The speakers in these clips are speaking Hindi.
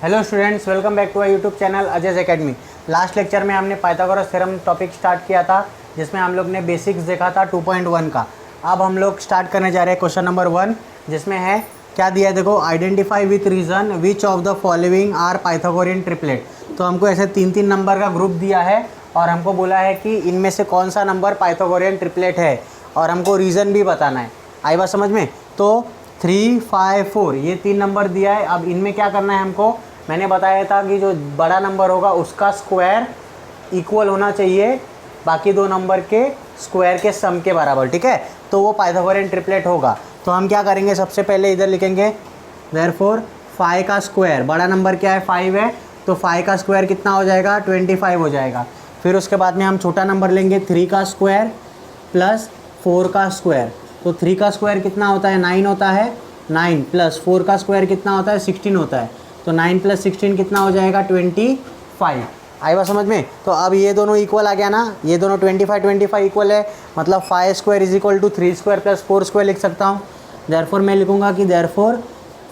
Hello students, welcome back to our YouTube channel Ajay academy. Last lecture में हमने पाइथागोरस थ्योरम टॉपिक स्टार्ट किया था, जिसमें हम लोग ने बेसिक्स देखा था 2.1 का। अब हम लोग स्टार्ट करने जा रहे हैं क्वेश्चन नंबर 1, जिसमें है क्या दिया है, देखो, identify with reason which of the following are Pythagorean triplet. तो हमको ऐसे 3-3 नंबर का ग्रुप दिया है और हमको बोला है कि इनमें से कौन सा नंबर पाइथागोरियन ट्रिपलेट है और हमको रीज़न भी बताना है। आई बात समझ में? तो 3, 5, 4 ये 3 नंबर दिया है। अब इनमें क्या करना है हमको, मैंने बताया था कि जो बड़ा नंबर होगा उसका स्क्वायर इक्वल होना चाहिए बाकी दो नंबर के स्क्वायर के सम के बराबर, ठीक है? तो वो पाइथागोरियन ट्रिपलेट होगा। तो हम क्या करेंगे, सबसे पहले इधर लिखेंगे देयरफॉर 5 का स्क्वायर, बड़ा नंबर क्या है 5 है, तो 5 का स्क्वायर कितना हो जाएगा 25 हो जाएगा। फिर उसके बाद में हम छोटा नंबर लेंगे 3 का स्क्वायर प्लस 4 का स्क्वायर। तो 3 का स्क्वायर कितना होता है 9 होता है, 9 प्लस 4 का स्क्वायर कितना होता है 16 होता है। तो 9 + 16 कितना हो जाएगा 25। आई बात समझ में? तो अब ये दोनों इक्वल आ गया ना, ये दोनों 25 इक्वल है, मतलब 5 square is equal to 3 square plus 4 square लिख सकता हूँ। देयरफॉर मैं लिखूँगा कि देयरफॉर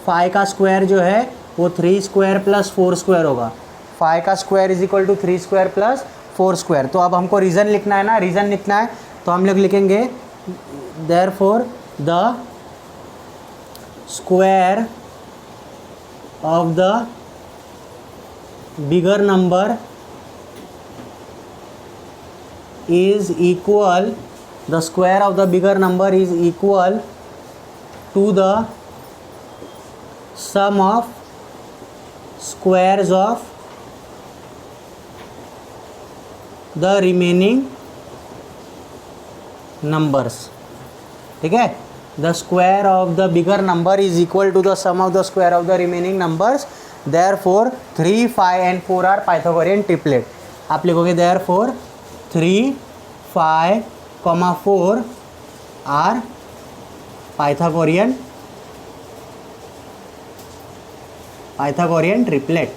5 का स्क्वायर जो है वो 3 स्क्वायर प्लस 4 स्क्वायर होगा। 5 का square is equal to 3 square plus 4 square. तो अब हमको रीज़न लिखना है ना, रीज़न लिखना है तो हम लोग लिखेंगे therefore the square of the bigger number is equal, the square of the bigger number is equal to the sum of squares of the remaining numbers, ठीक है? The square of the bigger number is equal to the sum of the square of the remaining numbers. Therefore 3, 5 and 4 are Pythagorean triplet. आप लिखोगे therefore 3, 5, 4 are Pythagorean triplet।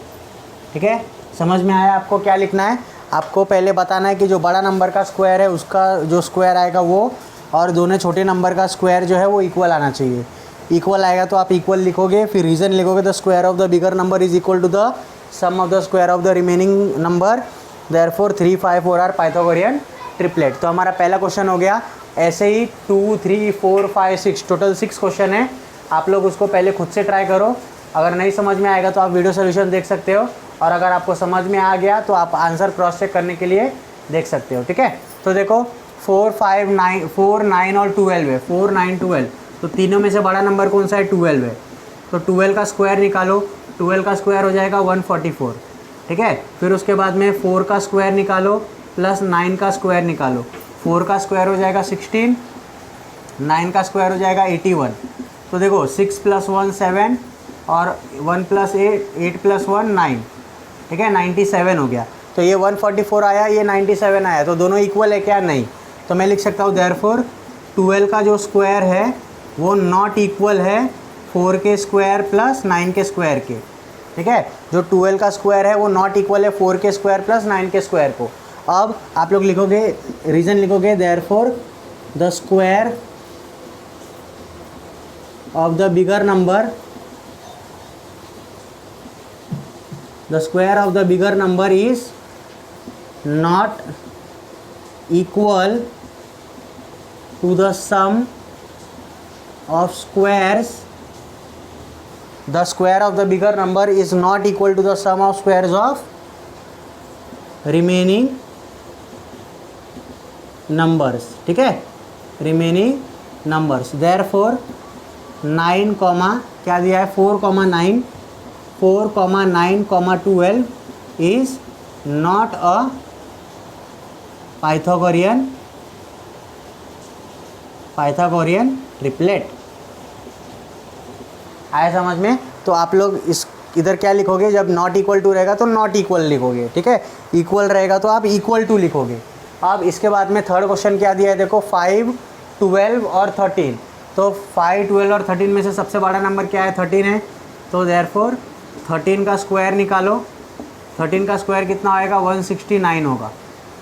ठीक है, समझ में आया आपको क्या लिखना है? आपको पहले बताना है कि जो बड़ा नंबर का स्क्वायर है उसका जो स्क्वायर आएगा वो, और दोनों छोटे नंबर का स्क्वायर जो है वो इक्वल आना चाहिए। इक्वल आएगा तो आप इक्वल लिखोगे, फिर रीज़न लिखोगे the square of the bigger number is equal to the sum of the square of the remaining number. Therefore 3, 5, 4 are Pythagorean triplet. तो हमारा पहला क्वेश्चन हो गया। ऐसे ही 2, 3, 4, 5, 6 टोटल 6 क्वेश्चन है। आप लोग उसको पहले खुद से ट्राई करो। अगर नहीं समझ में आएगा तो आप वीडियो सोल्यूशन देख सकते हो, और अगर आपको समझ में आ गया तो आप आंसर क्रॉस चेक करने के लिए देख सकते हो, ठीक है? तो देखो 4, 5, 9, 4, 9 और 12 है। 4, 9, 12, तो तीनों में से बड़ा नंबर कौन सा है 12 है। तो 12 का स्क्वायर निकालो, 12 का स्क्वायर हो जाएगा 144, ठीक है? फिर उसके बाद में 4 का स्क्वायर निकालो प्लस 9 का स्क्वायर निकालो। 4 का स्क्वायर हो जाएगा 16, 9 का स्क्वायर हो जाएगा 81। तो देखो 6 + 1 7 और 1 + 8 + 1 9, ठीक है? 97 हो गया। तो ये 144 आया, ये 97 आया, तो दोनों इक्वल है क्या? नहीं। तो मैं लिख सकता हूँ देयरफॉर 12 का जो स्क्वायर है वो नॉट इक्वल है 4 के स्क्वायर प्लस 9 के स्क्वायर के, ठीक है? जो 12 का स्क्वायर है वो नॉट इक्वल है 4 के स्क्वायर प्लस 9 के स्क्वायर को। अब आप लोग लिखोगे, रीज़न लिखोगे therefore the square of the bigger number, the square of the bigger number is not equal to the sum of squares. The square of the bigger number is not equal to the sum of squares of remaining numbers, ठीक है? remaining numbers। therefore 9, क्या दिया है 4, 9, 4, 9, 12 is not a Pythagorean triplet. आया समझ में? तो आप लोग इस इधर क्या लिखोगे, जब नॉट इक्वल टू रहेगा तो नॉट इक्वल लिखोगे, ठीक है? इक्वल रहेगा तो आप इक्वल टू लिखोगे। अब इसके बाद में थर्ड क्वेश्चन क्या दिया है, देखो 5, 12 और 13। तो 5, 12 और 13 में से सबसे बड़ा नंबर क्या है 13 है। तो देयरफॉर 13 का स्क्वायर निकालो। 13 का स्क्वायर कितना आएगा 169 होगा,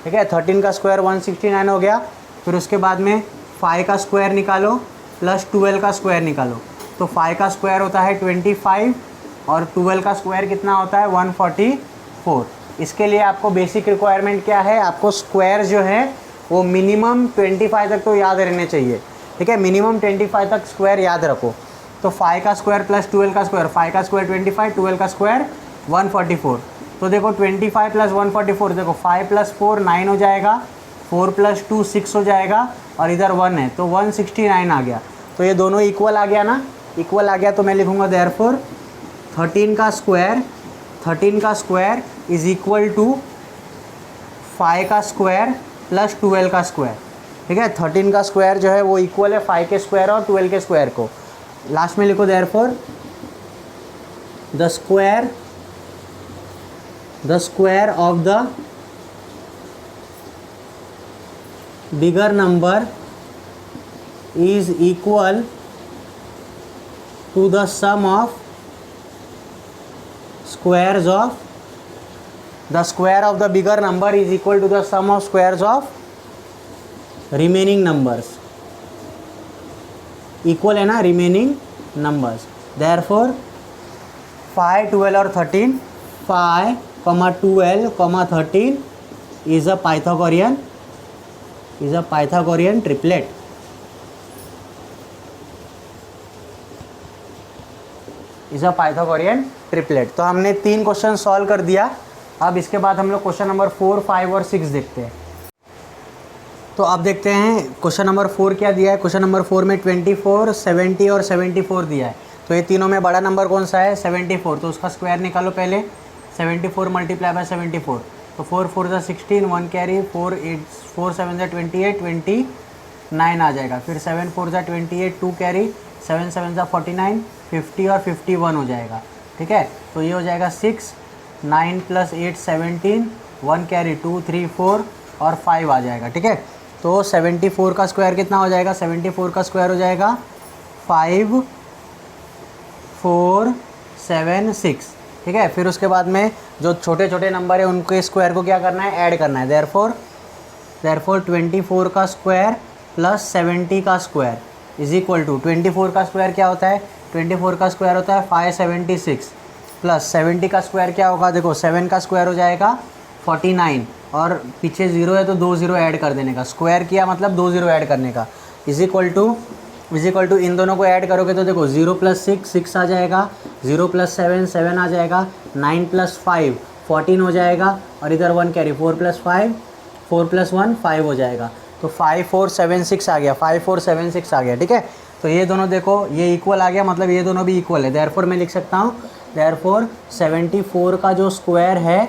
ठीक है? 13 का स्क्वायर 169 हो गया। फिर उसके बाद में 5 का स्क्वायर निकालो प्लस 12 का स्क्वायर निकालो। तो 5 का स्क्वायर होता है 25 और 12 का स्क्वायर कितना होता है 144। इसके लिए आपको बेसिक रिक्वायरमेंट क्या है, आपको स्क्वायर जो है वो मिनिमम 25 तक तो याद रहने चाहिए, ठीक है। मिनिमम 25 तक स्क्वायर याद रखो। तो 5 का स्क्वायर प्लस 12 का स्क्वायर, 5 का स्क्वायर 25, 12 का स्क्वायर 144। तो देखो 25 प्लस 144, देखो 5 प्लस 4 9 हो जाएगा, 4 प्लस 2 6 हो जाएगा, और इधर 1 है तो 169 आ गया। तो ये दोनों इक्वल आ गया ना, इक्वल आ गया। तो मैं लिखूँगा देयरफॉर 13 का स्क्वायर इज इक्वल टू 5 का स्क्वायर प्लस 12 का स्क्वायर, ठीक है। 13 का स्क्वायर जो है वो इक्वल है 5 के स्क्वायर और 12 के स्क्वायर को। लास्ट में लिखो therefore the square of the bigger number is equal to the sum of squares of the square of the bigger number is equal to the sum of squares of remaining numbers, equal है ना remaining numbers। therefore 5 12 और 13, 5 12 13 is a Pythagorean triplet। Is a Pythagorean triplet. तो हमने 3 क्वेश्चन सॉल्व कर दिया। अब इसके बाद हम लोग क्वेश्चन नंबर 4 5 और 6 देखते हैं। तो अब देखते हैं क्वेश्चन नंबर 4 क्या दिया है। क्वेश्चन नंबर 4 में 24 70 और 74 दिया है। तो ये तीनों में बड़ा नंबर कौन सा है 74। तो उसका स्क्वायर निकालो पहले, 74 मल्टीप्लाई बाय 74। तो 4 4 ज़ा 16, 1 कैरी, 4 7 ज़ा 28, 29 आ जाएगा। फिर 7 4 ज़ा 28, 2 कैरी, 7 7 ज़ा 49, 50 और 51 हो जाएगा, ठीक है। तो ये हो जाएगा 6, 9 प्लस 8 17, 1 कैरी 2 3 4 और 5 आ जाएगा, ठीक है। तो 74 का स्क्वायर कितना हो जाएगा, 74 का स्क्वायर हो जाएगा 5 4 7 6, ठीक है। फिर उसके बाद में जो छोटे छोटे नंबर है उनके स्क्वायर को क्या करना है, ऐड करना है। देयरफॉर 24 का स्क्वायर प्लस 70 का स्क्वायर इज इक्वल टू 24 का स्क्वायर क्या होता है, 24 का स्क्वायर होता है 576 प्लस 70 का स्क्वायर क्या होगा, देखो 7 का स्क्वायर हो जाएगा 49 और पीछे 0 है तो 2 0 ऐड कर देने का। स्क्वायर किया मतलब 2 0 ऐड करने का। इज इक्वल टू इन दोनों को ऐड करोगे तो देखो 0 प्लस 6 6 आ जाएगा, 0 प्लस 7 7 आ जाएगा, 9 प्लस 5 14 हो जाएगा, और इधर 1 कैरी 4 प्लस 5 4 प्लस 1 5 हो जाएगा। तो 5 4 7 6 आ गया, 5 4 7 6 आ गया, ठीक है। तो ये दोनों देखो ये इक्वल आ गया, मतलब ये दोनों भी इक्वल है। देयरफॉर मैं लिख सकता हूँ देयरफॉर 74 का जो स्क्वायर है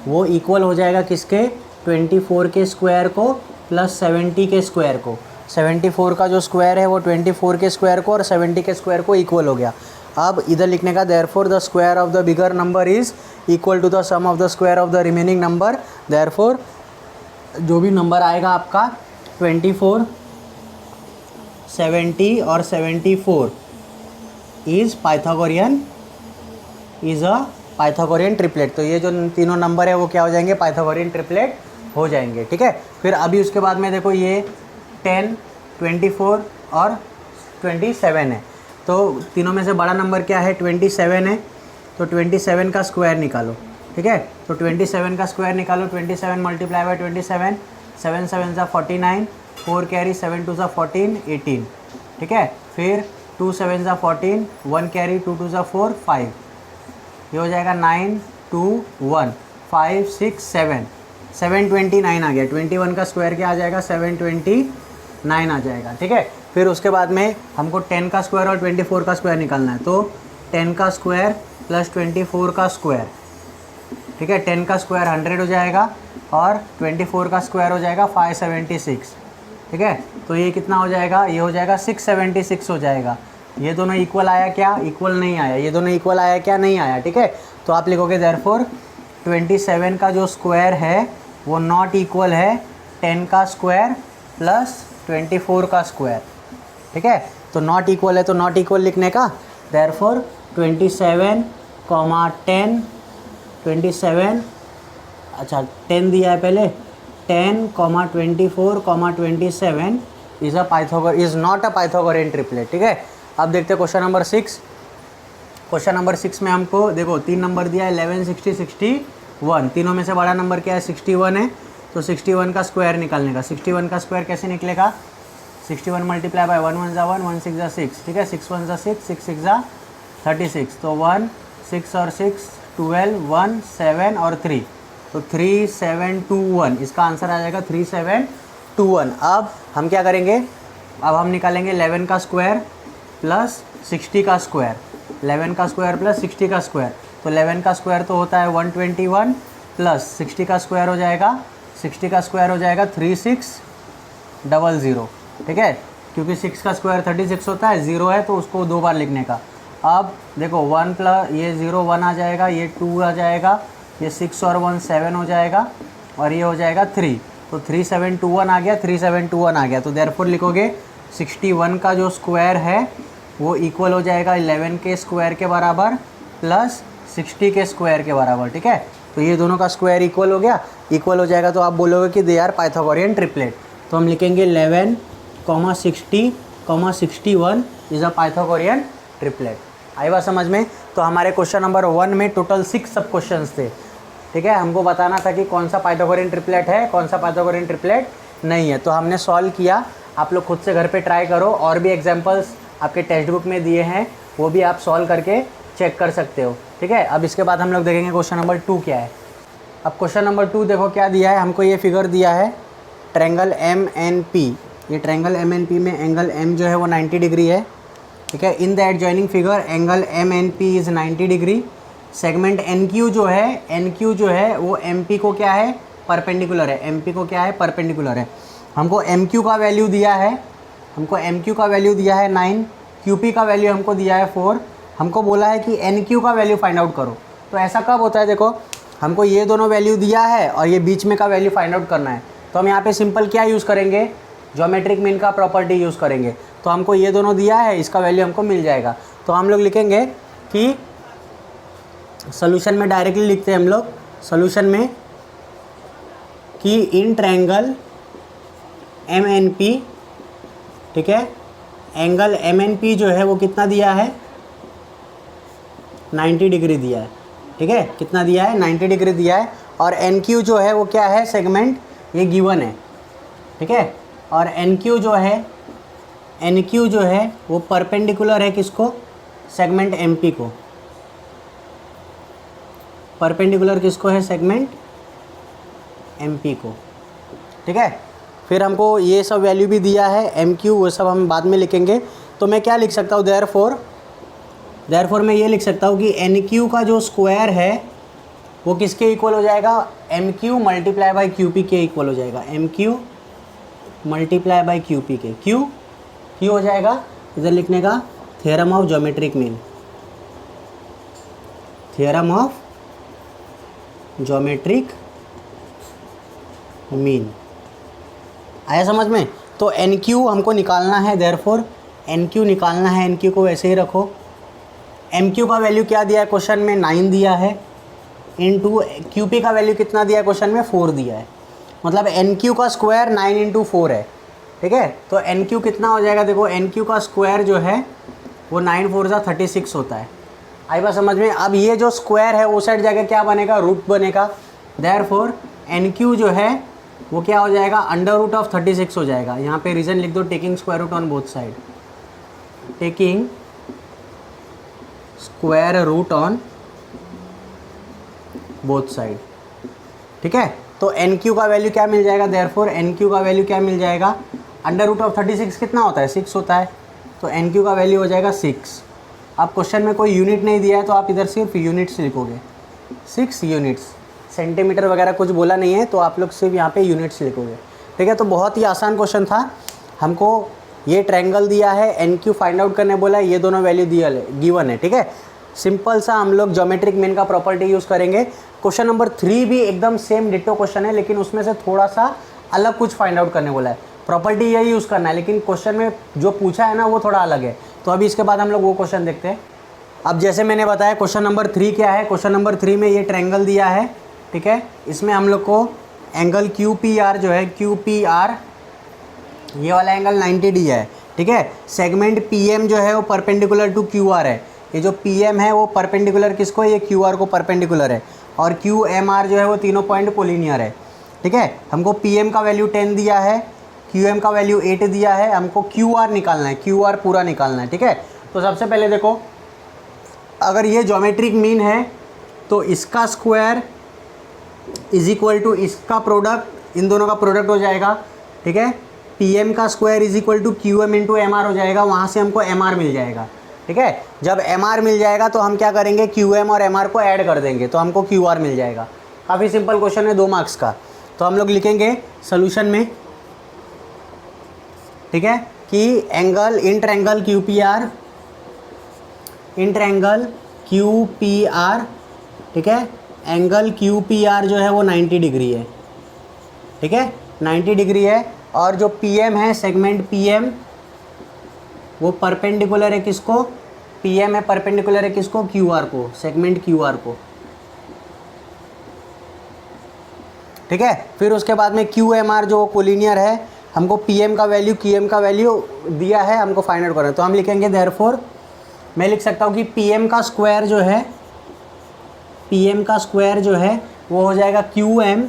वो इक्वल हो जाएगा किसके, 24 के स्क्वायर को प्लस 70 के स्क्वायर को। 74 का जो स्क्वायर है वो 24 के स्क्वायर को और 70 के स्क्वायर को इक्वल हो गया। अब इधर लिखने का therefore the square of the bigger number is equal to the sum of the square of the remaining number. Therefore जो भी नंबर आएगा आपका 24 70 और 74 इज़ पाइथागोरियन ट्रिपलेट। तो ये जो तीनों नंबर है वो क्या हो जाएंगे, पाइथागोरियन ट्रिपलेट हो जाएंगे, ठीक है। फिर अभी उसके बाद में देखो ये 10 24 और 27 है। तो तीनों में से बड़ा नंबर क्या है, 27 है। तो 27 का स्क्वायर निकालो, ठीक है। तो 27 का स्क्वायर निकालो, 27 मल्टीप्लाई बाय 27, 7 7 ज़ा 49, 4 कैरी 7 2 ज़ा 14 18, ठीक है। फिर 2 7 ज़ा 14, 1 कैरी 2 2 ज़ा 4 5, ये हो जाएगा 9 2 1 5 6 7 729 आ गया। 21 का स्क्वायर क्या आ जाएगा, 729 आ जाएगा, ठीक है। फिर उसके बाद में हमको 10 का स्क्वायर और 24 का स्क्वायर निकालना है। तो 10 का स्क्वायर प्लस 24 का स्क्वायर, ठीक है। 10 का स्क्वायर 100 हो जाएगा और 24 का स्क्वायर हो जाएगा 576, ठीक है। तो ये कितना हो जाएगा, ये हो जाएगा 676 हो जाएगा। ये दोनों इक्वल आया क्या, इक्वल नहीं आया। ये दोनों इक्वल आया क्या, नहीं आया, ठीक है। तो आप लिखोगे देयरफॉर 27 का जो स्क्वायर है वो नॉट इक्वल है 10 का स्क्वायर प्लस 24 का स्क्वायर, ठीक है। तो नॉट इक्वल है तो नॉट इक्वल लिखने का। देयरफॉर 27 10 27 अच्छा 10 दिया है पहले, 10 24 27 is not a Pythagorean triplet, ठीक है। अब देखते हैं क्वेश्चन नंबर 6। क्वेश्चन नंबर 6 में हमको देखो 3 नंबर दिया है 11, 60, 61। तीनों में से बड़ा नंबर क्या है 61 है, तो 61 का स्क्वायर निकालने का। 61 का स्क्वायर कैसे निकलेगा, 61 मल्टीप्लाई बाय 1 1 ज़ा 1, 1 6 ज़ा 6, ठीक है। 6 1 ज़ा 6, 6 6 ज़ा 36, तो 1 6 और 6 12, 1 7 और 3, तो 3721, इसका आंसर आ जाएगा 3721। अब हम क्या करेंगे, अब हम निकालेंगे 11 का स्क्वायर प्लस 60 का स्क्वायर। 11 का स्क्वायर प्लस 60 का स्क्वायर, तो 11 का स्क्वायर तो होता है 121 प्लस 60 का स्क्वायर हो जाएगा, 60 का स्क्वायर हो जाएगा 3600, ठीक है। क्योंकि 6 का स्क्वायर 36 होता है, 0 है तो उसको 2 बार लिखने का। अब देखो 1 प्लस ये 0 1 आ जाएगा, ये 2 आ जाएगा, ये 6 और 1 7 हो जाएगा, और ये हो जाएगा 3, तो 3721 आ गया, 3721 आ गया। तो देयरफॉर लिखोगे 61 का जो स्क्वायर है वो इक्वल हो जाएगा 11 के स्क्वायर के बराबर प्लस 60 के स्क्वायर के बराबर, ठीक है। तो ये दोनों का स्क्वायर इक्वल हो गया, इक्वल हो जाएगा तो आप बोलोगे कि दे आर पाइथागोरियन ट्रिपलेट। तो हम लिखेंगे 11, 60, 61 इज़ अ पाइथागोरियन ट्रिपलेट। आई बात समझ में। तो हमारे क्वेश्चन नंबर 1 में टोटल 6 सब क्वेश्चंस थे, ठीक है। हमको बताना था कि कौन सा पाइथागोरियन ट्रिपलेट है, कौन सा पाइथागोरियन ट्रिपलेट नहीं है। तो हमने सॉल्व किया, आप लोग खुद से घर पे ट्राई करो, और भी एग्जांपल्स आपके टेक्स्ट बुक में दिए हैं, वो भी आप सॉल्व करके चेक कर सकते हो, ठीक है। अब इसके बाद हम लोग देखेंगे क्वेश्चन नंबर 2 क्या है। अब क्वेश्चन नंबर 2 देखो क्या दिया है हमको, ये फिगर दिया है ट्रायंगल MNP। ये ट्रायंगल MNP में एंगल M जो है वो 90 डिग्री है, ठीक है। इन the adjoining figure angle MNP is 90 degree. Segment NQ जो है वो MP को क्या है, परपेंडिकुलर है। MP को क्या है, परपेंडिकुलर है। हमको MQ का वैल्यू दिया है, 9, QP का वैल्यू हमको दिया है 4। हमको बोला है कि NQ का वैल्यू फाइंड आउट करो। तो ऐसा कब होता है, देखो हमको ये दोनों वैल्यू दिया है और ये बीच में का वैल्यू फाइंड आउट करना है, तो हम यहाँ पे सिंपल क्या यूज़ करेंगे, ज्योमेट्रिक मीन का प्रॉपर्टी यूज़ करेंगे। तो हमको ये दोनों दिया है, इसका वैल्यू हमको मिल जाएगा। तो हम लोग लिखेंगे कि सोल्यूशन में डायरेक्टली लिखते हैं हम लोग, सोल्यूशन में कि इन ट्रायंगल MNP, ठीक है, एंगल MNP जो है वो कितना दिया है, 90 डिग्री दिया है, ठीक है। कितना दिया है, 90 डिग्री दिया है। और NQ जो है वो क्या है, सेगमेंट, ये गिवन है, ठीक है। और NQ जो है वो परपेंडिकुलर है किसको, सेगमेंट MP को। परपेंडिकुलर किसको है, सेगमेंट MP को, ठीक है। फिर हमको ये सब वैल्यू भी दिया है MQ, वो सब हम बाद में लिखेंगे। तो मैं क्या लिख सकता हूँ, देयरफॉर मैं ये लिख सकता हूँ कि NQ का जो स्क्वायर है वो किसके इक्वल हो जाएगा, MQ मल्टीप्लाई बाई QP के इक्वल हो जाएगा। MQ मल्टीप्लाई बाई QP के, क्यों हो जाएगा, इधर लिखने का theorem of geometric mean, theorem of geometric mean. आया समझ में। तो NQ हमको निकालना है, देयरफॉर NQ निकालना है, NQ को वैसे ही रखो। MQ का वैल्यू क्या दिया है क्वेश्चन में, 9 दिया है, इनटू QP का वैल्यू कितना दिया है क्वेश्चन में, 4 दिया है। मतलब NQ का स्क्वायर 9 इंटू 4 है, ठीक है। तो NQ कितना हो जाएगा, देखो NQ का स्क्वायर जो है वो 9 4 ज़ा 36 होता है। आई बात समझ में। अब ये जो स्क्वायर है वो साइड जाकर क्या बनेगा, रूट बनेगा। देयरफॉर NQ जो है वो क्या हो जाएगा, अंडर रूट ऑफ 36 हो जाएगा। यहाँ पे रीज़न लिख दो, taking square root on both side, taking square root on both side, ठीक है। तो NQ का वैल्यू क्या मिल जाएगा, देयरफॉर NQ का वैल्यू क्या मिल जाएगा, अंडर रूट ऑफ 36 कितना होता है, 6 होता है। तो NQ का वैल्यू हो जाएगा 6। अब क्वेश्चन में कोई यूनिट नहीं दिया है तो आप इधर सिर्फ यूनिट्स लिखोगे, 6 यूनिट्स, सेंटीमीटर वगैरह कुछ बोला नहीं है, तो आप लोग सिर्फ यहाँ पे यूनिट्स लिखोगे, ठीक है। तो बहुत ही आसान क्वेश्चन था। हमको ये ट्रायंगल दिया है, NQ फाइंड आउट करने बोला है, ये दोनों वैल्यू दिया गिवन है, ठीक है। सिंपल सा हम लोग ज्योमेट्रिक मीन का प्रॉपर्टी यूज़ करेंगे। क्वेश्चन नंबर 3 भी एकदम सेम डिट्टो क्वेश्चन है, लेकिन उसमें से थोड़ा सा अलग कुछ फाइंड आउट करने बोला है। प्रॉपर्टी यही यूज़ करना है, लेकिन क्वेश्चन में जो पूछा है ना वो थोड़ा अलग है। तो अभी इसके बाद हम लोग वो क्वेश्चन देखते हैं। अब जैसे मैंने बताया क्वेश्चन नंबर 3 क्या है, क्वेश्चन नंबर 3 में ये ट्रायंगल दिया है, ठीक है। इसमें हम लोग को एंगल QPR जो है, QPR ये वाला एंगल 90 दिया है, ठीक है। सेगमेंट PM जो है वो परपेंडिकुलर टू QR है। ये जो पी एम है वो परपेंडिकुलर किसको है, ये क्यू आर को परपेंडिकुलर है, और क्यू एम आर जो है वो तीनों पॉइंट कोलिनियर है। ठीक है, हमको पी एम का वैल्यू 10 दिया है, क्यू एम का वैल्यू 8 दिया है, हमको क्यू आर निकालना है, क्यू आर पूरा निकालना है। ठीक है, तो सबसे पहले देखो, अगर ये ज्योमेट्रिक मीन है तो इसका स्क्वायर इज इक्वल टू इसका प्रोडक्ट, इन दोनों का प्रोडक्ट हो जाएगा। ठीक है, पी एम का square is equal to Q M into M R हो जाएगा, वहाँ से हमको एम आर मिल जाएगा। ठीक है, जब एम आर मिल जाएगा तो हम क्या करेंगे, क्यू एम और एम आर को ऐड कर देंगे तो हमको क्यू आर मिल जाएगा। काफ़ी सिंपल क्वेश्चन है, 2 मार्क्स का। तो हम लोग लिखेंगे सोल्यूशन में, ठीक है, कि angle इंट्रैंगल Q P R, इंट्रैंगल Q P R, ठीक है, एंगल क्यू पी आर जो है वो 90 डिग्री है। ठीक है, 90 डिग्री है, और जो पी एम है, सेगमेंट पी एम, वो परपेंडिकुलर है किसको, पी एम है परपेंडिकुलर है किसको, क्यू आर को, सेगमेंट क्यू आर को। ठीक है, फिर उसके बाद में क्यू एम आर जो कोलिनियर है, हमको पी एम का वैल्यू क्यू एम का वैल्यू दिया है, हमको फाइंड आउट करना है। तो हम लिखेंगे देयरफॉर, मैं लिख सकता हूँ कि पी एम का स्क्वायर जो है, पी एम का स्क्वायर जो है वो हो जाएगा Q M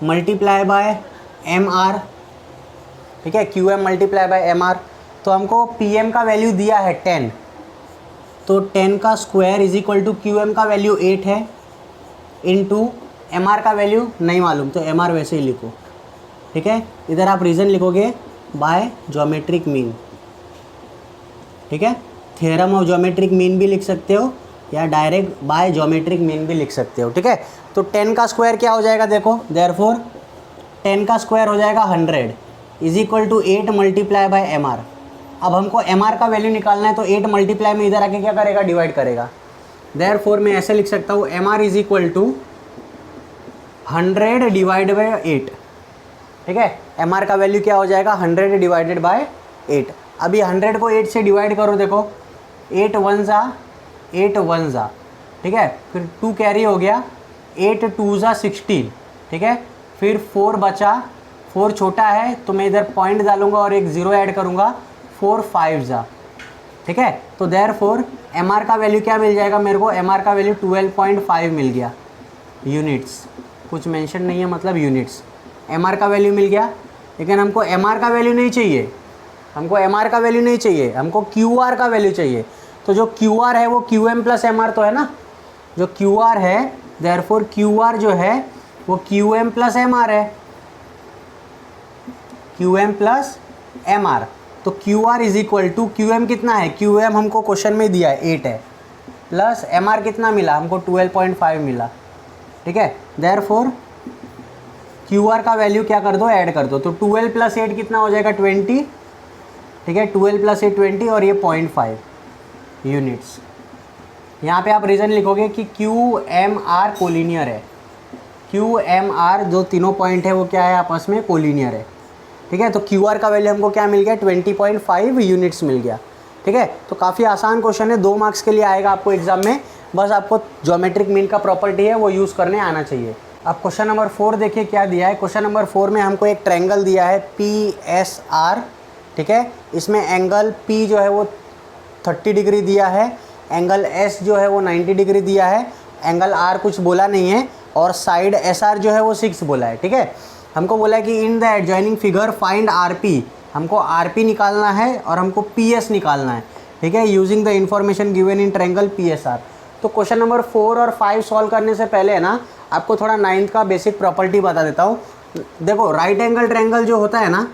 multiply by M R. ठीक है, Q M multiply by M are. तो हमको पी एम का वैल्यू दिया है 10, तो 10 का square is equal to Q M का वैल्यू 8 है, इनटू एम आर का वैल्यू नहीं मालूम, तो एम आर वैसे ही लिखो। ठीक है, इधर आप रीज़न लिखोगे बाय ज्योमेट्रिक मीन। ठीक है, थ्योरम ऑफ ज्योमेट्रिक मीन भी लिख सकते हो, या डायरेक्ट बाय ज्योमेट्रिक मीन भी लिख सकते हो। ठीक है, तो 10 का स्क्वायर क्या हो जाएगा, देखो देयरफॉर 10 का स्क्वायर हो जाएगा 100 is equal to 8 multiply by M R. अब हमको एम आर का वैल्यू निकालना है, तो 8 मल्टीप्लाई में इधर आके क्या करेगा, डिवाइड करेगा। देयरफॉर मैं ऐसे लिख सकता हूँ, M R is equal to 100 divide by 8। ठीक है, एम आर का वैल्यू क्या हो जाएगा, 100 डिवाइडेड बाय 8। अभी 100 को 8 से डिवाइड करो, देखो 8 1 ज़ा 8 1 ज़ा, ठीक है, फिर 2 कैरी हो गया, 8 2 ज़ा 16। ठीक है, फिर 4 बचा, 4 छोटा है तो मैं इधर पॉइंट डालूंगा और एक 0 ऐड करूंगा, 4 5 ज़ा। ठीक है, तो देयरफॉर एम आर का वैल्यू क्या मिल जाएगा मेरे को, एम आर का वैल्यू 12.5 मिल गया यूनिट्स, कुछ मेंशन नहीं है मतलब यूनिट्स। एम आर का वैल्यू मिल गया, लेकिन हमको एम आर का वैल्यू नहीं चाहिए, हमको एम आर का वैल्यू नहीं चाहिए, हमको क्यू आर का वैल्यू चाहिए। तो जो क्यू आर है वो q m plus m are तो है ना, जो क्यू आर है देयरफॉर क्यू आर जो है वो q m plus m r है, Q m plus m are. तो q r is equal to, Q m कितना है, क्यू एम हमको क्वेश्चन में दिया है 8 है, प्लस एम आर कितना मिला हमको 12.5 मिला। ठीक है, देयरफॉर क्यू आर का वैल्यू क्या कर दो, ऐड कर दो, तो 12 प्लस 8 कितना हो जाएगा 20। ठीक है, 12 प्लस 8 20, और ये 0.5 यूनिट्स। यहाँ पे आप रीज़न लिखोगे कि क्यू एम आर कोलिनियर है, क्यू एम आर जो तीनों पॉइंट है वो क्या है, आपस में कोलिनियर है। ठीक है, तो क्यू आर का वैल्यू हमको क्या मिल गया, 20.5 यूनिट्स मिल गया। ठीक है, तो काफ़ी आसान क्वेश्चन है, 2 मार्क्स के लिए आएगा आपको एग्जाम में, बस आपको ज्योमेट्रिक मीन का प्रॉपर्टी है वो यूज़ करने आना चाहिए। अब क्वेश्चन नंबर 4 देखिए क्या दिया है। क्वेश्चन नंबर 4 में हमको एक ट्रायंगल दिया है PSR। ठीक है, इसमें एंगल P जो है वो 30 डिग्री दिया है, एंगल S जो है वो 90 डिग्री दिया है, एंगल R कुछ बोला नहीं है, और साइड SR जो है वो 6 बोला है। ठीक है, हमको बोला है कि इन the adjoining figure find RP, हमको RP निकालना है और हमको PS निकालना है। ठीक है, using the information given in triangle PSR। तो क्वेश्चन नंबर 4 और 5 सॉल्व करने से पहले है ना, आपको थोड़ा 9th का बेसिक प्रॉपर्टी बता देता हूँ। देखो राइट एंगल ट्रायंगल जो होता है ना,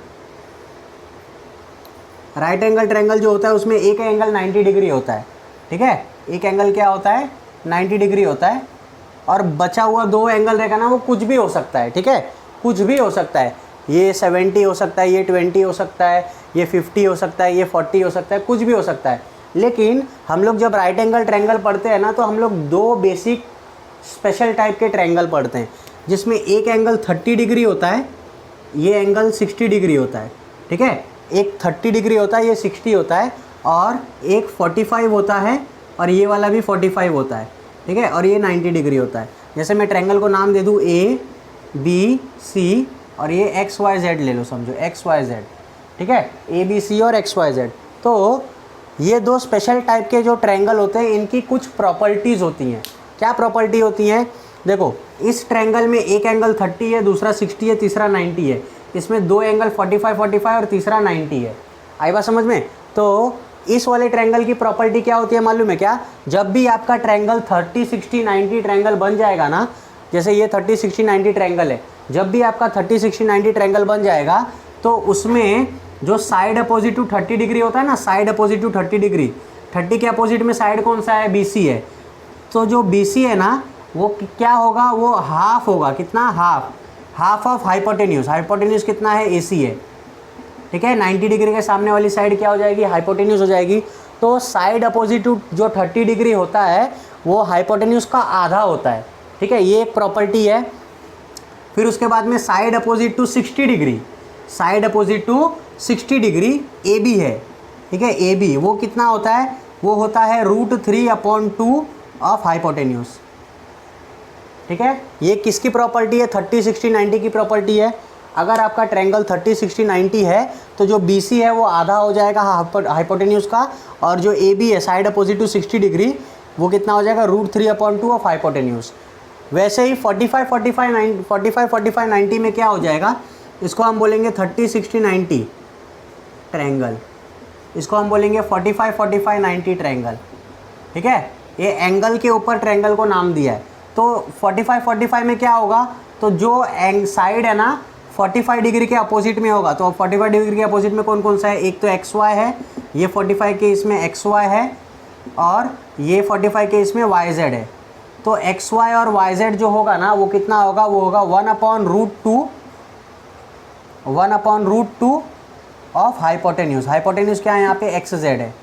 राइट एंगल ट्रायंगल जो होता है उसमें एक एंगल 90 डिग्री होता है। ठीक है, एक एंगल क्या होता है, 90 डिग्री होता है, और बचा हुआ 2 एंगल रहेगा ना वो कुछ भी हो सकता है। ठीक है, कुछ भी हो सकता है, ये 70 हो सकता है, ये 20 हो सकता है, ये 50 हो सकता है, ये 40 हो सकता है, कुछ भी हो सकता है। लेकिन हम लोग जब राइट एंगल ट्रायंगल पढ़ते हैं ना, तो हम लोग 2 बेसिक स्पेशल टाइप के ट्रायंगल पढ़ते हैं, जिसमें एक एंगल 30 डिग्री होता है, ये एंगल 60 डिग्री होता है। ठीक है, एक 30 डिग्री होता है, ये 60 होता है, और एक 45 होता है, और ये वाला भी 45 होता है। ठीक है, और ये 90 डिग्री होता है। जैसे मैं ट्रायंगल को नाम दे दूँ ABC, और ये XYZ ले लो, समझो XYZ। ठीक है, ABC और XYZ। तो ये दो स्पेशल टाइप के जो ट्रायंगल होते हैं इनकी कुछ प्रॉपर्टीज़ होती हैं। क्या प्रॉपर्टी होती हैं? देखो, इस ट्रायंगल में एक एंगल 30 है, दूसरा 60 है, तीसरा 90 है। इसमें दो एंगल 45 और तीसरा 90 है। आई बात समझ में? तो इस वाले ट्रायंगल की प्रॉपर्टी क्या होती है मालूम है क्या? जब भी आपका ट्रायंगल 30 60 90 ट्रायंगल बन जाएगा ना, जैसे ये 30 60 90 ट्रायंगल है, जब भी आपका 30 60 90 ट्रायंगल बन जाएगा तो उसमें जो साइड अपोजिट टू 30 डिग्री होता है ना, साइड अपोजिट टू 30 डिग्री, 30 के अपोजिट में साइड कौन सा है? BC है। तो जो BC है ना वो क्या होगा? वो हाफ होगा। कितना? Half of hypotenuse. हाइपोटेन्यूज कितना है? AC है। ठीक है, 90 डिग्री के सामने वाली साइड क्या हो जाएगी? हाइपोटेन्यूज हो जाएगी। तो साइड अपोजिट टू जो 30 डिग्री होता है वो हाइपोटेन्यूज का आधा होता है। ठीक है, ये एक प्रॉपर्टी है। फिर उसके बाद में side opposite to 60 degree, side opposite to 60 degree AB है। ठीक है, AB वो कितना होता है? वो होता है √3/2 ऑफ हाइपोटेन्यूज। ठीक है, ये किसकी प्रॉपर्टी है? 30 60 90 की प्रॉपर्टी है। अगर आपका ट्रायंगल 30 60 90 है तो जो BC है वो आधा हो जाएगा हाइपोटेन्यूज का, और जो AB है साइड अपोजिट टू 60 डिग्री वो कितना हो जाएगा? √3/2 ऑफ हाइपोटेन्यूज। वैसे ही 45 90 में क्या हो जाएगा? इसको हम बोलेंगे 30 60 90 ट्रायंगल, इसको हम बोलेंगे 45 90 ट्रायंगल। ठीक है, ये एंगल के ऊपर ट्रायंगल को नाम दिया है। तो 45 में क्या होगा? तो जो साइड है ना 45 डिग्री के अपोजिट में होगा। तो 45 डिग्री के अपोजिट में कौन कौन सा है? एक तो XY है, ये 45 के इसमें XY है, और ये 45 के इसमें YZ है। तो XY और YZ जो होगा ना वो कितना होगा? वो होगा 1/√2 ऑफ हाइपोटेन्यूज। हाइपोटेन्यूज क्या है यहाँ पे? XZ है।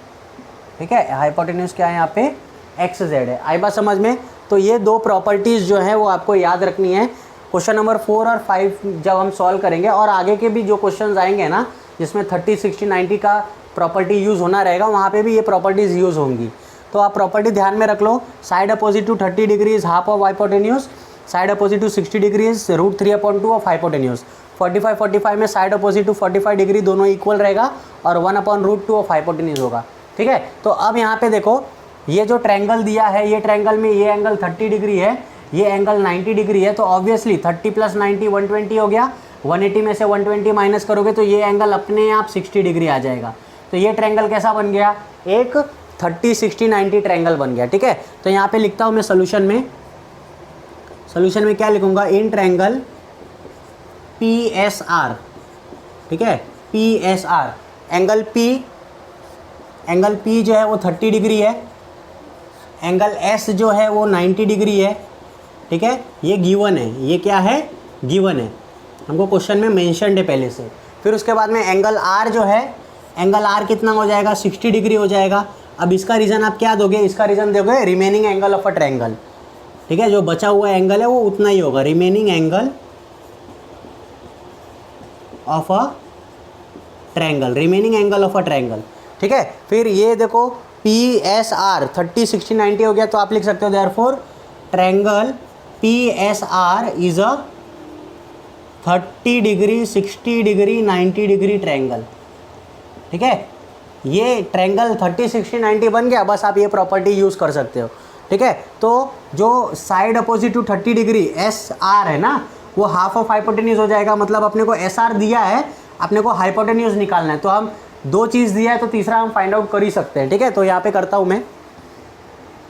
ठीक है, हाइपोटेन्यूज क्या है यहाँ पे? XZ है। आई बात समझ में? तो ये दो प्रॉपर्टीज़ जो हैं वो आपको याद रखनी है। क्वेश्चन नंबर 4 और 5 जब हम सॉल्व करेंगे, और आगे के भी जो क्वेश्चन आएंगे ना जिसमें 30 60 90 का प्रॉपर्टी यूज़ होना रहेगा, वहाँ पे भी ये प्रॉपर्टीज़ यूज़ होंगी। तो आप प्रॉपर्टी ध्यान में रख लो। Side opposite to 30 degree is half of hypotenuse, side opposite to 60 degree is √3/2 of hypotenuse. 45 में साइड अपोजिट टू 45 डिग्री दोनों इक्वल रहेगा, और 1/√2 ऑफ हाइपोटेन्यूज होगा। ठीक है, तो अब यहाँ पे देखो, ये जो ट्रायंगल दिया है, ये ट्रायंगल में ये एंगल 30 डिग्री है, ये एंगल 90 डिग्री है। तो ऑब्वियसली 30 + 90 120 हो गया। 180 में से 120 माइनस करोगे तो ये एंगल अपने आप 60 डिग्री आ जाएगा। तो ये ट्रायंगल कैसा बन गया? एक 30 60 90 ट्रायंगल बन गया। ठीक है, तो यहाँ पे लिखता हूँ मैं सोल्यूशन में क्या लिखूँगा? In triangle PSR। ठीक है, PSR एंगल P जो है वो 30 डिग्री है, एंगल S जो है वो 90 डिग्री है। ठीक है, ये गिवन है। ये क्या है? गिवन है, हमको क्वेश्चन में मेंशन्ड है पहले से। फिर उसके बाद में एंगल R जो है, एंगल R कितना हो जाएगा? 60 डिग्री हो जाएगा। अब इसका रीज़न आप क्या दोगे? इसका रीज़न दोगे remaining angle of a triangle. ठीक है, जो बचा हुआ एंगल है वो उतना ही होगा, remaining angle of a triangle, remaining angle of a triangle. ठीक है, फिर ये देखो PSR 30 60 90 हो गया। तो आप लिख सकते हो therefore triangle PSR is a 30 degree 60 degree 90 degree triangle. ठीक है, ये ट्रायंगल 30 60 90 बन गया। बस आप ये प्रॉपर्टी यूज़ कर सकते हो। ठीक है, तो जो side opposite to 30 degree SR है ना, वो हाफ ऑफ हाइपोटेन्यूज हो जाएगा। मतलब अपने को SR दिया है, अपने को हाइपोटेन्यूज निकालना है। तो हम दो चीज़ दिया है तो तीसरा हम फाइंड आउट कर ही सकते हैं। ठीक है, तो यहाँ पे करता हूँ मैं,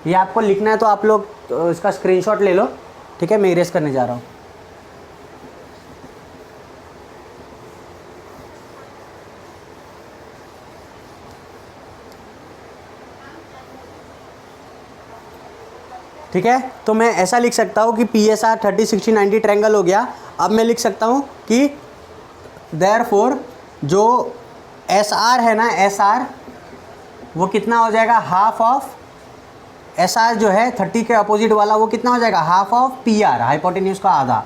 ये आपको लिखना है तो आप लोग इसका स्क्रीनशॉट ले लो। ठीक है, मैं इरेज करने जा रहा हूँ। ठीक है, तो मैं ऐसा लिख सकता हूँ कि PSR 30 60 90 ट्रायंगल हो गया। अब मैं लिख सकता हूँ कि देयरफॉर जो SR है ना, SR वो कितना हो जाएगा? हाफ ऑफ SR जो है 30 के अपोजिट वाला, वो कितना हो जाएगा? हाफ ऑफ PR, हाइपोटेन्यूज का आधा।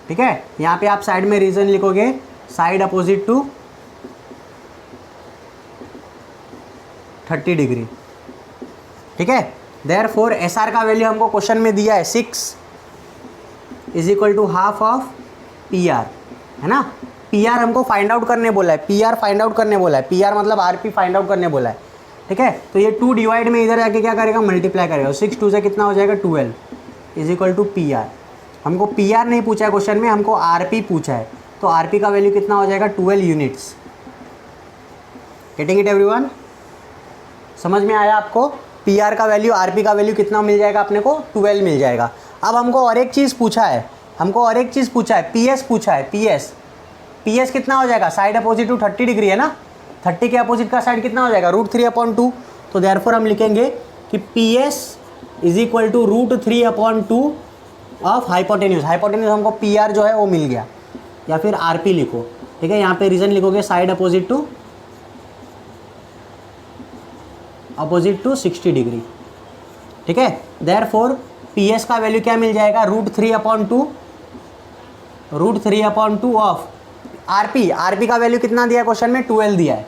ठीक है, यहाँ पे आप साइड में रीजन लिखोगे, साइड अपोजिट टू 30 डिग्री। ठीक है, देयरफॉर SR का वैल्यू हमको क्वेश्चन में दिया है 6 = हाफ ऑफ PR, है ना। PR हमको फाइंड आउट करने बोला है, PR फाइंड आउट करने बोला है, PR मतलब RP फाइंड आउट करने बोला है। ठीक है। तो ये 2 डिवाइड में इधर आके क्या करेगा, मल्टीप्लाई करेगा। 6 2 से कितना हो जाएगा 12 is equal to P R. हमको पी आर नहीं पूछा है क्वेश्चन में, हमको आर पी पूछा है। तो आर पी का वैल्यू कितना हो जाएगा 12 यूनिट्स। गेटिंग इट एवरीवन, समझ में आया आपको? पी आर का वैल्यू आर पी का वैल्यू कितना मिल जाएगा अपने को, 12 मिल जाएगा। अब हमको और एक चीज़ पूछा है, पी एस पूछा है। पी एस कितना हो जाएगा, साइड अपोजिट टू 30 डिग्री है ना, 30 के अपोजिट का साइड कितना हो जाएगा √3/2। तो देयरफॉर हम लिखेंगे कि P S is equal to √3/2 of hypotenuse. Hypotenuse हमको पी आर जो है वो मिल गया, या फिर आर पी लिखो, ठीक है। यहाँ पे रीजन लिखोगे साइड अपोजिट टू 60 डिग्री, ठीक है। देयरफॉर पी एस का वैल्यू क्या मिल जाएगा, √3/2 ऑफ आर पी का वैल्यू कितना दिया है क्वेश्चन में, 12 दिया है।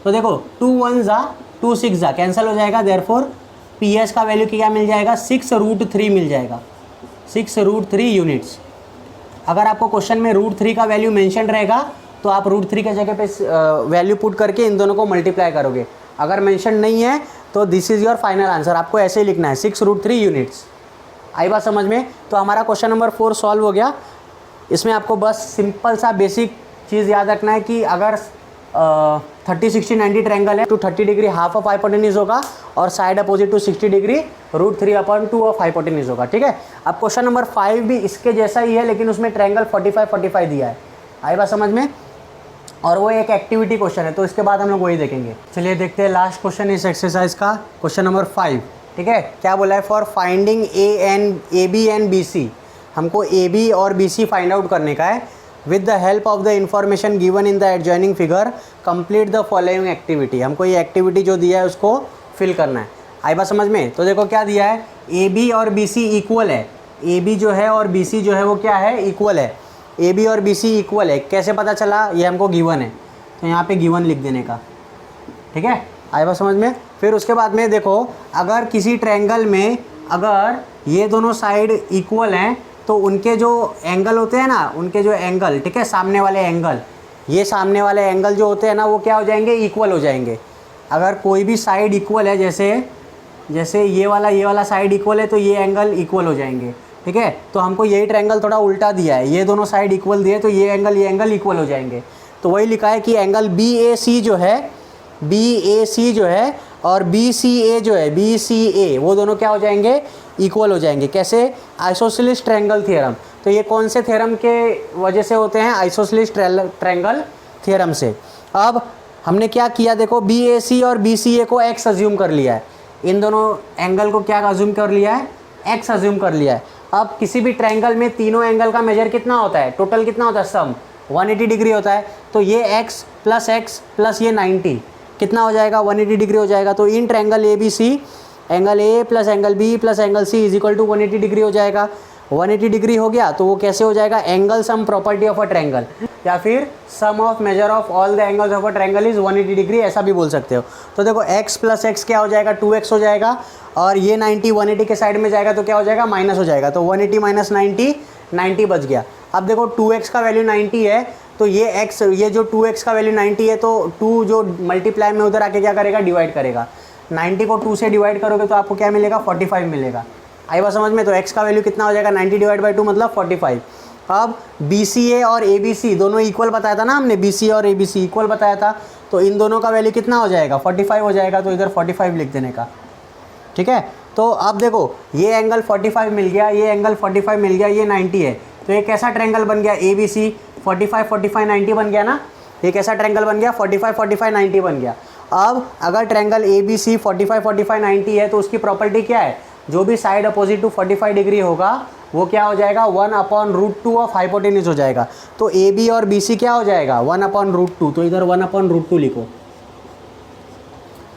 तो देखो 2 1 जा 2 6 जा कैंसिल हो जाएगा। देयरफॉर पी एस का वैल्यू क्या मिल जाएगा, 6√3 मिल जाएगा, 6√3 यूनिट्स। अगर आपको क्वेश्चन में √3 का वैल्यू मेंशन रहेगा तो आप √3 के जगह पे वैल्यू पुट करके इन दोनों को मल्टीप्लाई करोगे। अगर मेंशन नहीं है तो this is your final answer, आपको ऐसे ही लिखना है 6√3 यूनिट्स। आई बात समझ में? तो हमारा क्वेश्चन नंबर 4 सॉल्व हो गया। इसमें आपको बस सिंपल सा बेसिक चीज़ याद रखना है कि अगर 30 60 90 ट्रायंगल है तो 30 डिग्री हाफ ऑफ हाइपोटेन्यूज होगा और side opposite to 60 degree √3/2 of hypotenuse होगा, ठीक है। अब क्वेश्चन नंबर 5 भी इसके जैसा ही है, लेकिन उसमें ट्रायंगल 45 दिया है। आई बात समझ में? और वो एक एक्टिविटी क्वेश्चन है, तो इसके बाद हम लोग वही देखेंगे। चलिए देखते हैं लास्ट क्वेश्चन इस एक्सरसाइज का, क्वेश्चन नंबर 5, ठीक है। क्या बोला है, for finding A B and B C. हमको ए बी और बी सी फाइंड आउट करने का है। With the help of the information given in the adjoining figure complete the following activity. हमको ये एक्टिविटी जो दिया है उसको फिल करना है। आई बात समझ में? तो देखो क्या दिया है, ए बी और बी सी इक्वल है। ए बी जो है और बी सी जो है वो क्या है, इक्वल है। ए बी और बी सी इक्वल है, कैसे पता चला, ये हमको गिवन है, तो यहाँ पे गिवन लिख देने का, ठीक है। आई बात समझ में? फिर उसके बाद में देखो, अगर किसी ट्रायंगल में अगर ये दोनों साइड इक्वल हैं तो उनके जो एंगल होते हैं ना, उनके जो एंगल, ठीक है, सामने वाले एंगल, ये सामने वाले एंगल जो होते हैं ना वो क्या हो जाएंगे, इक्वल हो जाएंगे। अगर कोई भी साइड इक्वल है, जैसे ये वाला साइड इक्वल है तो ये एंगल इक्वल हो जाएंगे, ठीक है। तो हमको यही ट्रायंगल थोड़ा उल्टा दिया है, ये दोनों साइड इक्वल दिए तो ये एंगल इक्वल हो जाएंगे। तो वही लिखा है कि एंगल बी ए सी जो है और बी सी ए जो है, बी सी ए, वो दोनों क्या हो जाएंगे, इक्वल हो जाएंगे। कैसे, आइसोसेलेस ट्रायंगल थ्योरम। तो ये कौन से थ्योरम के वजह से होते हैं, आइसोसेलेस ट्रायंगल थ्योरम से। अब हमने क्या किया, देखो बी ए सी और बी सी ए को एक्स अज्यूम कर लिया है, इन दोनों एंगल को क्या अज्यूम कर लिया है, एक्स अज्यूम कर लिया है। अब किसी भी ट्रायंगल में तीनों एंगल का मेजर कितना होता है, टोटल कितना होता है, सम 180 डिग्री होता है। तो ये x प्लस ये 90 कितना हो जाएगा, 180 डिग्री हो जाएगा। तो in triangle A B C, angle A plus angle B plus angle C is equal to 180 degree हो जाएगा। 180 डिग्री हो गया तो वो कैसे हो जाएगा, angle sum property of a triangle, या फिर sum of measure of all the angles of a triangle is 180 degree, ऐसा भी बोल सकते हो। तो देखो x प्लस एक्स क्या हो जाएगा, 2x हो जाएगा, और ये 90 180 के साइड में जाएगा तो क्या हो जाएगा, माइनस हो जाएगा। तो 180 माइनस 90 बच गया। अब देखो 2x का वैल्यू 90 है तो ये जो 2x का वैल्यू 90 है तो 2 जो मल्टीप्लाई में उधर आके क्या करेगा, डिवाइड करेगा। 90 को 2 से डिवाइड करोगे तो आपको क्या मिलेगा, 45 मिलेगा। आई बात समझ में? तो x का वैल्यू कितना हो जाएगा, 90 डिवाइड बाई 2 मतलब 45। अब BCA और ABC दोनों इक्वल बताया था ना हमने, BCA और ABC इक्वल बताया था, तो इन दोनों का वैल्यू कितना हो जाएगा, 45 हो जाएगा। तो इधर 45 लिख देने का, ठीक है। तो अब देखो ये एंगल 45 मिल गया, ये एंगल 45 मिल गया, ये 90 है। तो ये कैसा ट्रायंगल बन गया, ABC 45 45 90 बन गया ना। ये कैसा ट्रायंगल बन गया, 45 45 90 बन गया। अब अगर ट्रायंगल ABC 45 45 90 है तो उसकी प्रॉपर्टी क्या है, जो भी साइड अपोजिट टू 45 डिग्री होगा वो क्या हो जाएगा, 1/√2 ऑफ हाइपोटेन्यूज हो जाएगा। तो AB और BC क्या हो जाएगा, 1/√2। तो इधर 1/√2 लिखो,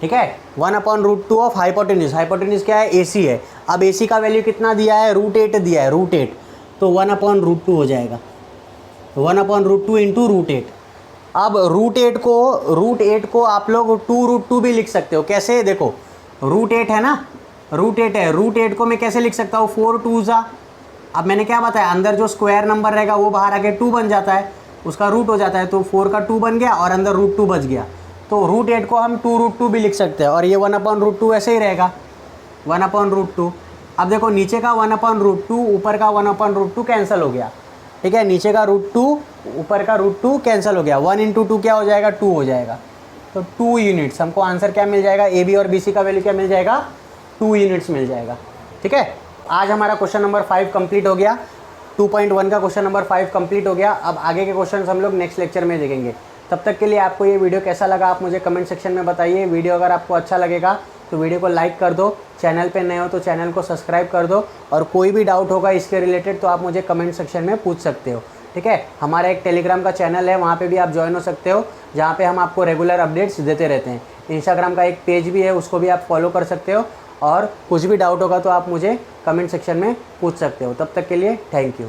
ठीक है। 1/√2 ऑफ हाइपोटेन्यूज, हाइपोटेन्यूज क्या है, AC है। अब AC का वैल्यू कितना दिया है, √8 दिया है, √8, तो 1/√2 हो जाएगा, 1/√2 इंटू √8। अब √8 को आप लोग 2√2 भी लिख सकते हो। कैसे, देखो √8 है ना, √8 है, √8 को मैं कैसे लिख सकता हूँ, 4 2 जा। अब मैंने क्या बताया, अंदर जो स्क्वायर नंबर रहेगा वो बाहर आके 2 बन जाता है, उसका रूट हो जाता है। तो 4 का 2 बन गया और अंदर √2 बच गया। तो √8 को हम 2√2 भी लिख सकते हैं और ये 1/√2 ऐसे ही रहेगा 1/√2। अब देखो नीचे का 1/√2 ऊपर का 1/√2 कैंसिल हो गया, ठीक है, नीचे का √2 ऊपर का √2 कैंसिल हो गया, 1 × 2 क्या हो जाएगा 2 हो जाएगा, तो 2 यूनिट्स हमको आंसर क्या मिल जाएगा, ए बी और बी सी का वैल्यू क्या मिल जाएगा 2 यूनिट्स मिल जाएगा। ठीक है, आज हमारा क्वेश्चन नंबर 5 कंप्लीट हो गया, 2.1 का क्वेश्चन नंबर 5 कंप्लीट हो गया। अब आगे के क्वेश्चन हम लोग नेक्स्ट लेक्चर में देखेंगे। तब तक के लिए आपको ये वीडियो कैसा लगा आप मुझे कमेंट सेक्शन में बताइए। वीडियो अगर आपको अच्छा लगेगा तो वीडियो को लाइक कर दो, चैनल पे नए हो तो चैनल को सब्सक्राइब कर दो, और कोई भी डाउट होगा इसके रिलेटेड तो आप मुझे कमेंट सेक्शन में पूछ सकते हो। ठीक है, हमारा एक टेलीग्राम का चैनल है, वहाँ पे भी आप ज्वाइन हो सकते हो, जहाँ पे हम आपको रेगुलर अपडेट्स देते रहते हैं। इंस्टाग्राम का एक पेज भी है, उसको भी आप फॉलो कर सकते हो, और कुछ भी डाउट होगा तो आप मुझे कमेंट सेक्शन में पूछ सकते हो। तब तक के लिए थैंक यू।